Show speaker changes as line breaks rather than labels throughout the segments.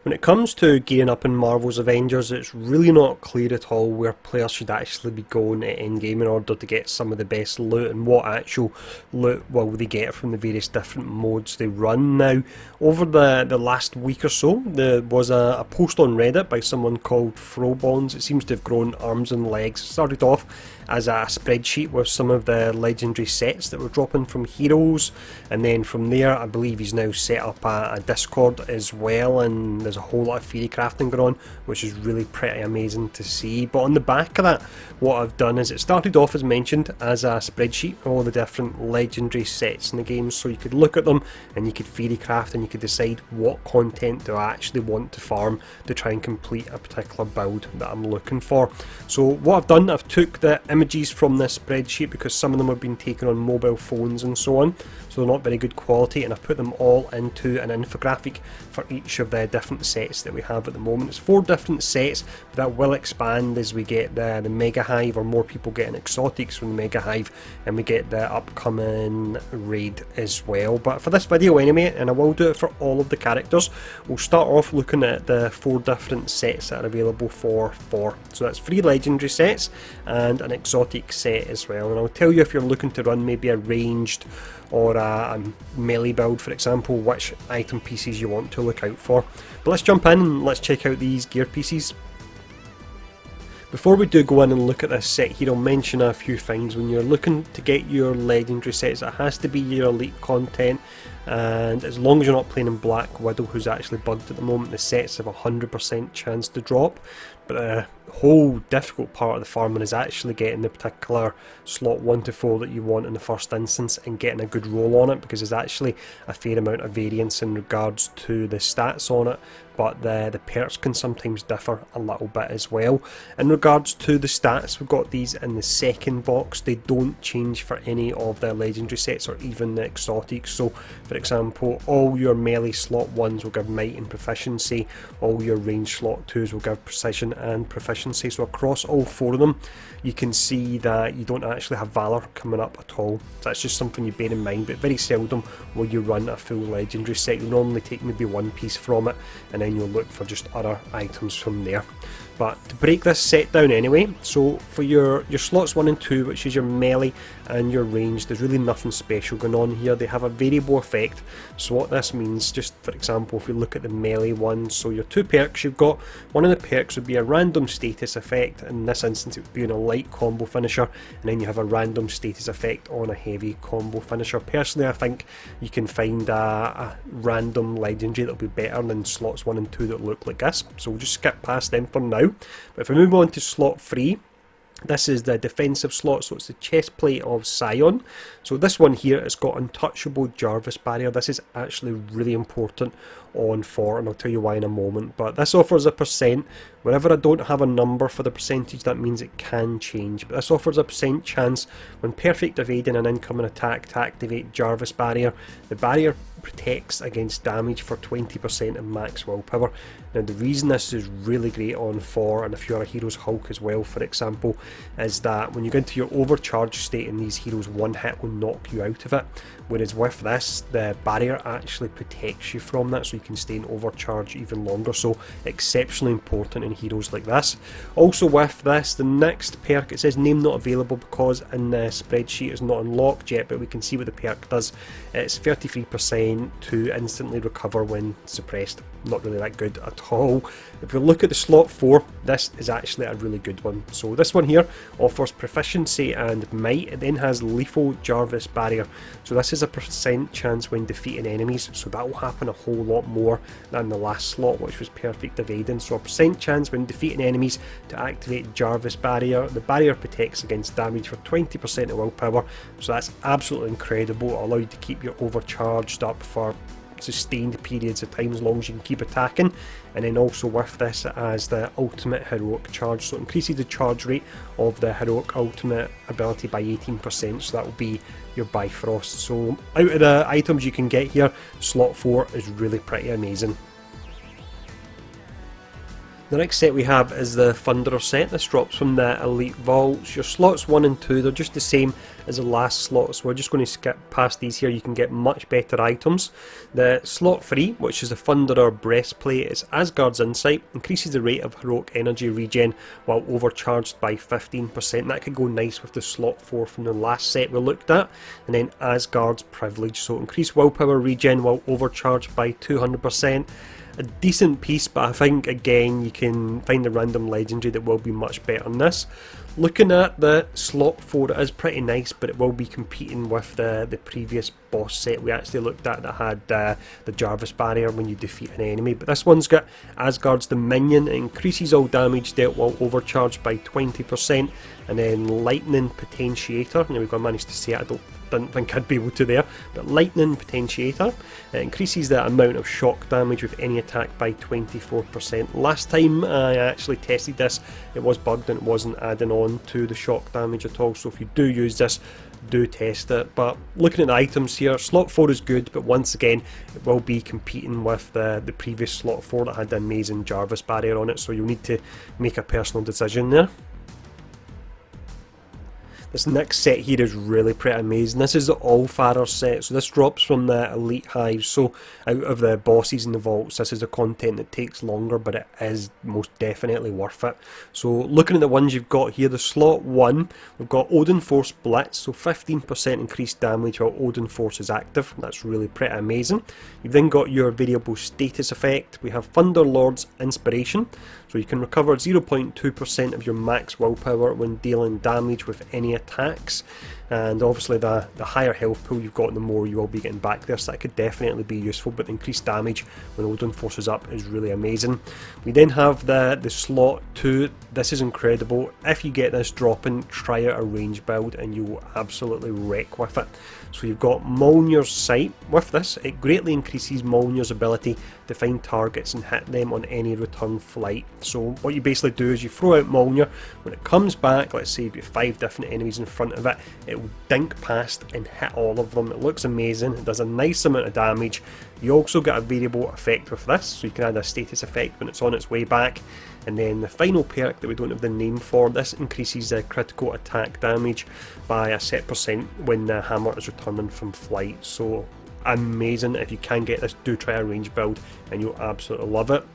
When it comes to gearing up in Marvel's Avengers, it's really not clear at all where players should actually be going at endgame in order to get some of the best loot, and what actual loot will they get from the various different modes they run. Now, over the last week or so, there was a post on Reddit by someone called Frobons. It seems to have grown arms and legs. It started off as a spreadsheet with some of the legendary sets that were dropping from heroes, and then from there I believe he's now set up a Discord as well, and there's a whole lot of theory crafting going on, which is really pretty amazing to see. But on the back of that, what I've done is it started off, as mentioned, as a spreadsheet of all the different legendary sets in the game, so you could look at them and you could theory craft and you could decide what content do I actually want to farm to try and complete a particular build that I'm looking for. So what I've done, I've took the images from this spreadsheet, because some of them have been taken on mobile phones and so on, so they're not very good quality, and I've put them all into an infographic for each of the different sets that we have at the moment. It's 4 different sets, but that will expand as we get the Mega Hive, or more people getting exotics from the Mega Hive, and we get the upcoming raid as well. But for this video anyway, and I will do it for all of the characters, we'll start off looking at the 4 different sets that are available for Thor. So that's 3 legendary sets and an exotic set as well, and I'll tell you if you're looking to run maybe a ranged or a melee build, for example, which item pieces you want to look out for. But let's jump in and let's check out these gear pieces. Before we do go in and look at this set here, I'll mention a few things. When you're looking to get your legendary sets, it has to be your elite content, and as long as you're not playing in Black Widow, who's actually bugged at the moment, the sets have a 100% chance to drop. But the whole difficult part of the farming is actually getting the particular slot 1 to 4 that you want in the first instance and getting a good roll on it, because there's actually a fair amount of variance in regards to the stats on it, but the perks can sometimes differ a little bit as well. In regards to the stats, we've got these in the second box. They don't change for any of the legendary sets or even the exotics. So for example, all your melee slot 1s will give might and proficiency, all your range slot 2s will give precision and proficiency. So across all 4 of them, you can see that you don't actually have Valor coming up at all. So that's just something you bear in mind, but very seldom will you run a full legendary set. You'll normally take maybe one piece from it, and then you'll look for just other items from there. But to break this set down anyway, so for your slots 1 and 2, which is your melee and your range, there's really nothing special going on here. They have a variable effect. So what this means, just for example, if we look at the melee ones, so your 2 perks you've got, one of the perks would be a random status effect. In this instance it would be on a light combo finisher, and then you have a random status effect on a heavy combo finisher. Personally, I think you can find a random legendary that'll be better than slots 1 and 2 that look like this, so we'll just skip past them for now. But if we move on to slot 3, this is the defensive slot, so it's the chest plate of Scion. So this one here, it's got untouchable Jarvis barrier. This is actually really important on Thor, and I'll tell you why in a moment. But this offers a percent. Whenever I don't have a number for the percentage, that means it can change. But this offers a percent chance when perfect evading an incoming attack to activate Jarvis barrier. The barrier protects against damage for 20% and max willpower. Now the reason this is really great on Thor, and if you're a hero's Hulk as well for example, is that when you go into your overcharge state in these heroes, one hit will knock you out of it, whereas with this the barrier actually protects you from that, so you can stay in overcharge even longer. So exceptionally important in heroes like this. Also with this, the next perk, it says name not available because in the spreadsheet it's not unlocked yet, but we can see what the perk does. It's 33% to instantly recover when suppressed. Not really that good at all. If we look at the slot 4, this is actually a really good one. So this one here offers proficiency and might. It then has lethal Jarvis barrier. So this is a percent chance when defeating enemies, so that will happen a whole lot more than the last slot, which was perfect evading. So a percent chance when defeating enemies to activate Jarvis barrier. The barrier protects against damage for 20% of willpower, so that's absolutely incredible. It'll allow you to keep your overcharged up for sustained periods of time as long as you can keep attacking. And then also with this, it has the ultimate heroic charge, so it increases the charge rate of the heroic ultimate ability by 18%, so that will be your Bifrost. So out of the items you can get here, slot 4 is really pretty amazing. The next set we have is the Thunderer set. This drops from the Elite Vaults. Your slots 1 and 2, they're just the same as the last slot, so we're just going to skip past these here. You can get much better items. The slot 3, which is the Thunderer Breastplate, is Asgard's Insight, increases the rate of heroic energy regen while overcharged by 15%. That could go nice with the slot 4 from the last set we looked at. And then Asgard's Privilege, so increase willpower regen while overcharged by 200%. A decent piece, but I think again you can find a random legendary that will be much better than this. Looking at the slot 4, it is pretty nice, but it will be competing with the previous boss set we actually looked at that had the Jarvis barrier when you defeat an enemy. But this one's got Asgard's Dominion. It increases all damage dealt while overcharged by 20%, and then Lightning Potentiator. Now we've got to manage to say it, didn't think I'd be able to there, but Lightning Potentiator. It increases the amount of shock damage with any attack by 24%. Last time I actually tested this, it was bugged and it wasn't adding on to the shock damage at all, so if you do use this, do test it. But looking at the items here, slot 4 is good, but once again it will be competing with the previous slot 4 that had the amazing Jarvis barrier on it, so you'll need to make a personal decision there. This next set here is really pretty amazing. This is the Allfarer set, so this drops from the Elite Hive, so out of the bosses in the vaults, this is the content that takes longer, but it is most definitely worth it. So looking at the ones you've got here, the slot 1, we've got Odin Force Blitz, so 15% increased damage while Odin Force is active. That's really pretty amazing. You've then got your variable status effect. We have Thunderlord's Inspiration, so you can recover 0.2% of your max willpower when dealing damage with any attacks, and obviously the higher health pool you've got, the more you will be getting back there, so that could definitely be useful. But the increased damage when Odin forces up is really amazing. We then have the slot 2. This is incredible. If you get this dropping, try out a range build and you will absolutely wreck with it. So you've got Mjolnir's Sight. With this, it greatly increases Mjolnir's ability to find targets and hit them on any return flight. So what you basically do is you throw out Mjolnir. When it comes back, let's say you've got 5 different enemies in front of it, it will dink past and hit all of them. It looks amazing. It does a nice amount of damage. You also get a variable effect with this, so you can add a status effect when it's on its way back. And then the final perk that we don't have the name for, this increases the critical attack damage by a set percent when the hammer is returning from flight. So amazing. If you can get this, do try a range build and you'll absolutely love it.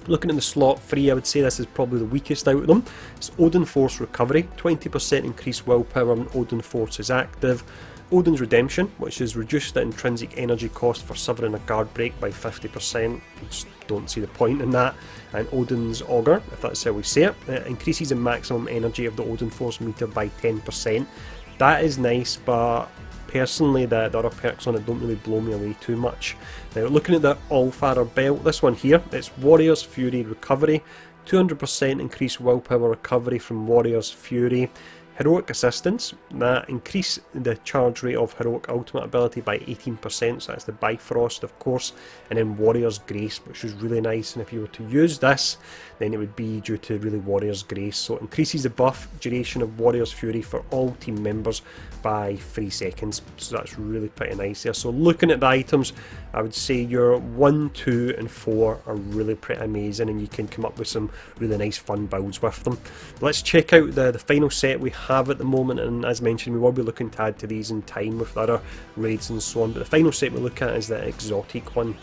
Looking at the slot 3, I would say this is probably the weakest out of them. It's Odin Force Recovery, 20% increased willpower when Odin Force is active. Odin's Redemption, which is reduced the intrinsic energy cost for severing a guard break by 50%. Just don't see the point in that. And Odin's Augur, if that's how we say it, increases the maximum energy of the Odin Force meter by 10%. That is nice, but personally the other perks on it don't really blow me away too much. Now looking at the Allfarer belt, this one here, it's Warrior's Fury Recovery, 200% increased willpower recovery from Warrior's Fury. Heroic Assistance, that increase the charge rate of Heroic Ultimate ability by 18%, so that's the Bifrost of course, and then Warrior's Grace, which is really nice, and if you were to use this, then it would be due to really Warrior's Grace, so it increases the buff duration of Warrior's Fury for all team members by 3 seconds, so that's really pretty nice there. So looking at the items, I would say your 1, 2 and 4 are really pretty amazing, and you can come up with some really nice fun builds with them. Let's check out the final set we have at the moment, and as mentioned we will be looking to add to these in time with other raids and so on, but the final set we look at is the exotic one.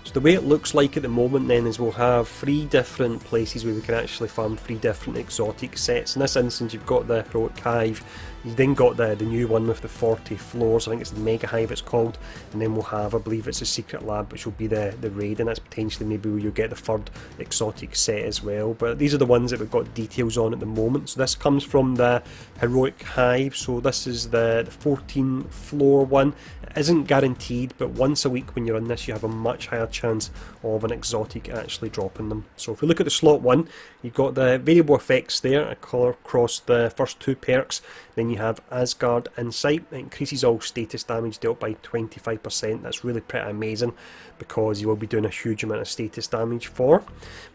So the way it looks like at the moment then is we'll have 3 different places where we can actually farm 3 different exotic sets. In this instance you've got the Heroic Hive, you've then got the new one with the 40 floors, I think it's the Mega Hive it's called, and then we'll have, I believe it's a secret lab which will be the raid, and that's potentially maybe where you'll get the 3rd exotic set as well. But these are the ones that we've got details on at the moment. So this comes from the Heroic Hive, so this is the 14 floor one. It isn't guaranteed, but once a week when you're in this you have a much higher chance of an exotic actually dropping them. So if we look at the slot 1, you've got the variable effects there across the first 2 perks. Then you have Asgard Insight. It increases all status damage dealt by 25%. That's really pretty amazing because you will be doing a huge amount of status damage for.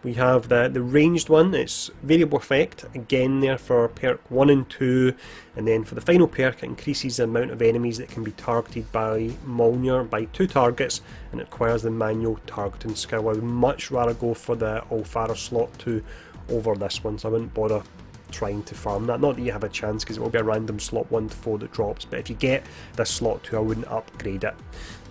We have the ranged one. It's variable effect again there for perk 1 and 2, and then for the final perk it increases the amount of enemies that can be targeted by by Mjolnir by 2 targets, and it requires the manual targeting skill. I would much rather go for the Alfara slot 2 over this one, so I wouldn't bother trying to farm that. Not that you have a chance, because it will be a random slot 1 to 4 that drops, but if you get this slot 2, I wouldn't upgrade it.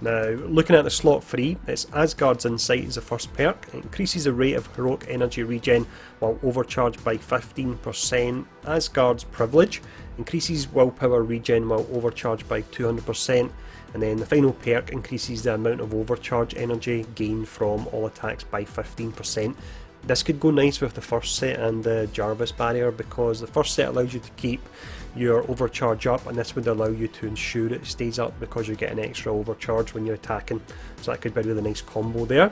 Now, looking at the slot 3, it's Asgard's Insight is the first perk. It increases the rate of heroic energy regen while overcharged by 15%. Asgard's Privilege increases willpower regen while overcharged by 200%. And then the final perk increases the amount of overcharge energy gained from all attacks by 15%. This could go nice with the first set and the Jarvis barrier, because the first set allows you to keep your overcharge up, and this would allow you to ensure it stays up because you're getting extra overcharge when you're attacking. So that could be a really nice combo there.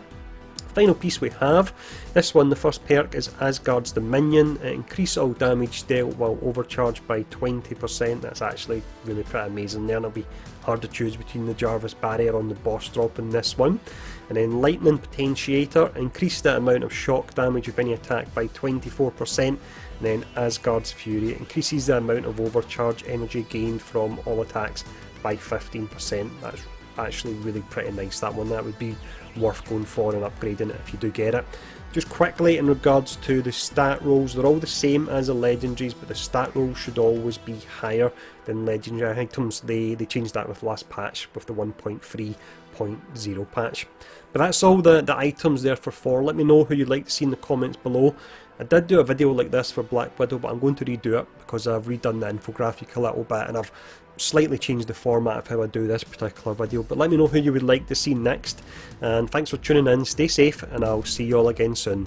Final piece we have, this one, the first perk is Asgard's Dominion. It increases all damage dealt while overcharged by 20%. That's actually really pretty amazing there, and it'll be hard to choose between the Jarvis barrier on the boss drop and this one. And then Lightning Potentiator, increase the amount of shock damage of any attack by 24%. And then Asgard's Fury, increases the amount of overcharge energy gained from all attacks by 15%. That's actually really pretty nice, that one. That would be worth going for and upgrading it if you do get it. Just quickly, in regards to the stat rolls, they're all the same as the legendaries, but the stat rolls should always be higher than legendary items. They changed that with last patch, with the 1.3.0 patch. But that's all the items there for Thor. Let me know who you'd like to see in the comments below. I did do a video like this for Black Widow, but I'm going to redo it because I've redone the infographic a little bit, and I've slightly changed the format of how I do this particular video. But let me know who you would like to see next, and thanks for tuning in, stay safe, and I'll see you all again soon.